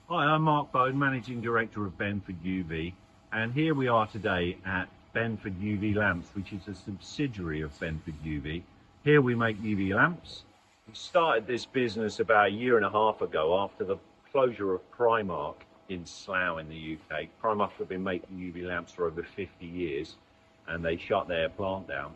Hi, I'm Marc Boden, Managing Director of Benford UV, and here we are today at Benford UV Lamps, which is a subsidiary of Benford UV. Here we make UV lamps. We started this business about a year and a half ago after the closure of Primarc in Slough in the UK. Primarc have been making UV lamps for over 50 years and they shut their plant down.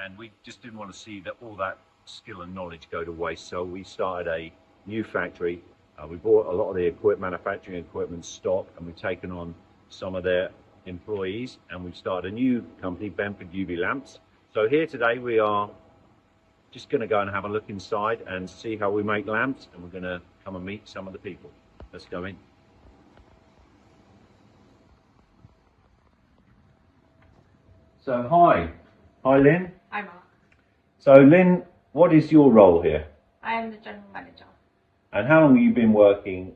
And we just didn't want to see that all that skill and knowledge go to waste, so we started a new factory. We bought a lot of the manufacturing equipment stock, and we've taken on some of their employees, and we've started a new company, Benford UV Lamps. So here today we are just going to go and have a look inside and see how we make lamps, and we're going to come and meet some of the people. Let's go in. So hi Lynn. Hi Mark. So Lynn, what is your role here? I am the general manager. And how long have you been working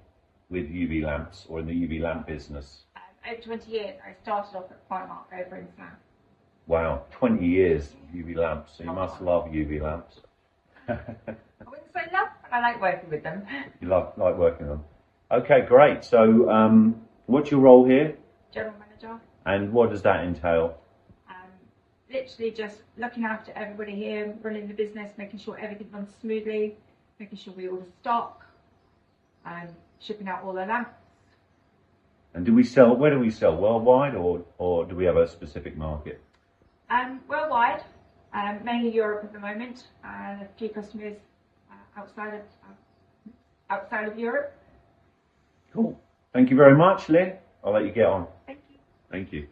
with UV lamps or in the UV lamp business? Over 20 years. I started off at Primarc over in Slough. Wow, 20 years UV lamps. So you must love UV lamps. I wouldn't say love, but I like working with them. You like working with them. Okay, great. So what's your role here? General manager. And what does that entail? Literally just looking after everybody here, running the business, making sure everything runs smoothly, making sure we order stock, shipping out all the lamps. And where do we sell? Worldwide or do we have a specific market? Worldwide, mainly Europe at the moment, and a few customers outside of Europe. Cool. Thank you very much, Lynn. I'll let you get on. Thank you. Thank you.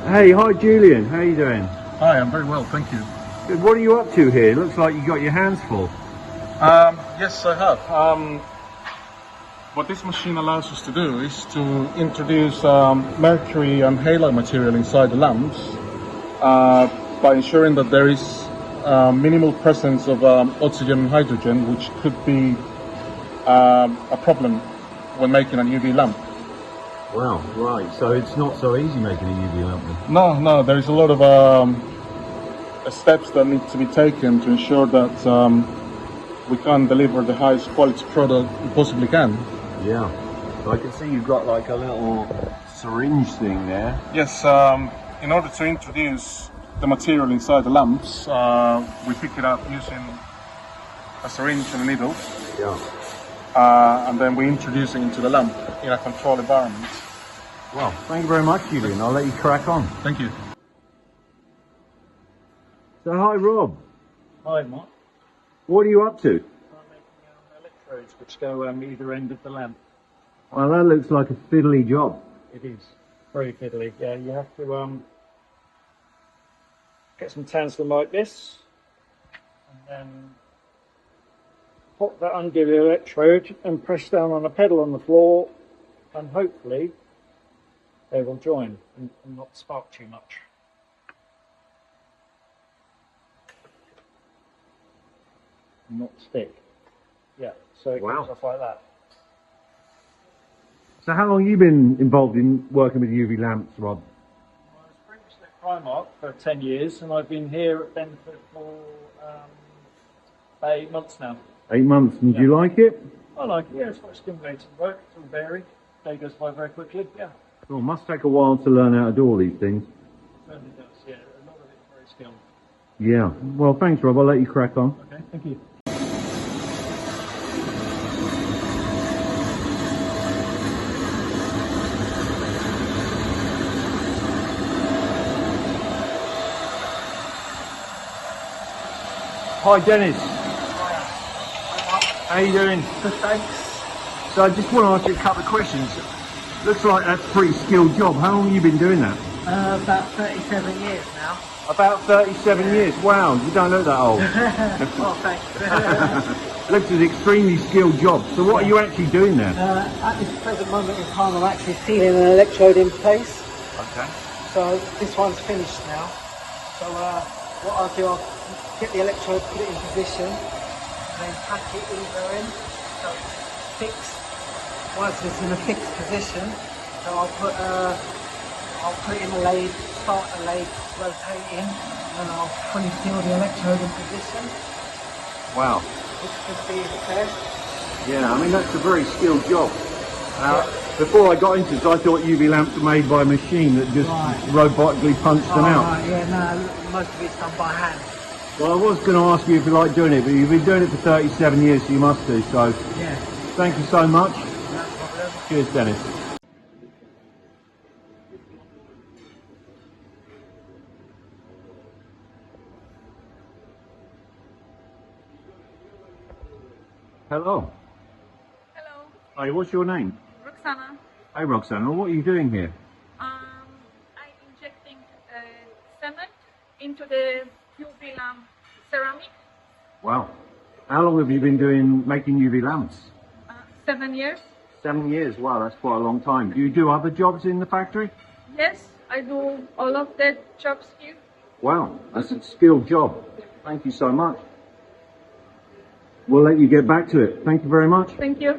Hey, hi Julian, how are you doing? Hi, I'm very well, thank you. Good. What are you up to here? Looks like you got your hands full. Yes, I have. What this machine allows us to do is to introduce mercury and halide material inside the lamps by ensuring that there is minimal presence of oxygen and hydrogen, which could be a problem when making a UV lamp. Wow, right. So it's not so easy making a UV lamp then? No, there is a lot of steps that need to be taken to ensure that we can deliver the highest quality product we possibly can. Yeah. So I can see you've got like a little syringe thing there. Yes, in order to introduce the material inside the lamps, we pick it up using a syringe and a needle. Yeah. And then we introduce it into the lamp in a controlled environment. Well, thank you very much, Julian. I'll let you crack on. Thank you. So hi Rob. Hi Mark. What are you up to? I'm making electrodes which go either end of the lamp. Well, that looks like a fiddly job. It is very fiddly. Yeah, you have to get some tantalum like this, and then pop that under the electrode and press down on a pedal on the floor, and hopefully they will join and not spark too much. And not stick. Yeah, so it Wow. comes off like that. So how long have you been involved in working with UV lamps, Rob? I was previously at Primarc for 10 years, and I've been here at Benford for 8 months now. 8 months. And do you like it? I like it, yeah, it's quite stimulating work, it's all varied. Day goes by very quickly, yeah. Well, it must take a while to learn how to do all these things. It certainly does, yeah. A lot of it's very skilled. Yeah. Well, thanks, Rob. I'll let you crack on. Okay, thank you. Hi, Dennis. How you doing? Good, thanks. So I just want to ask you a couple of questions. Looks like that's a pretty skilled job. How long have you been doing that? About 37 years now. About 37 years. Wow, you don't look that old. Oh, thanks. Looks an extremely skilled job. So what are you actually doing there? At this present moment in time, I'm actually sealing an electrode in place. Okay. So this one's finished now. So what I'll do, I'll get the electrode, put it in position, and then pack it either in so it's fixed. Once it's in a fixed position, so I'll put it in the lathe, start the lathe rotating, and I'll fully seal the electrode in position. Wow. Which should be the test. Yeah, I mean that's a very skilled job. Before I got into this, I thought UV lamps were made by a machine that just robotically punched them out. Right, yeah, no, most of it's done by hand. Well, I was going to ask you if you like doing it, but you've been doing it for 37 years, so you must do. So, Yeah, thank you so much. no problem. Cheers, Dennis. Hello. Hello, Hi, what's your name? Roxana. Hey, Roxana, what are you doing here? I'm injecting cement into the UV lamp ceramic. Wow. How long have you been making UV lamps? 7 years. 7 years. Wow, that's quite a long time. Do you do other jobs in the factory? Yes, I do all of the jobs here. Wow, that's a skilled job. Thank you so much. We'll let you get back to it. Thank you very much. Thank you.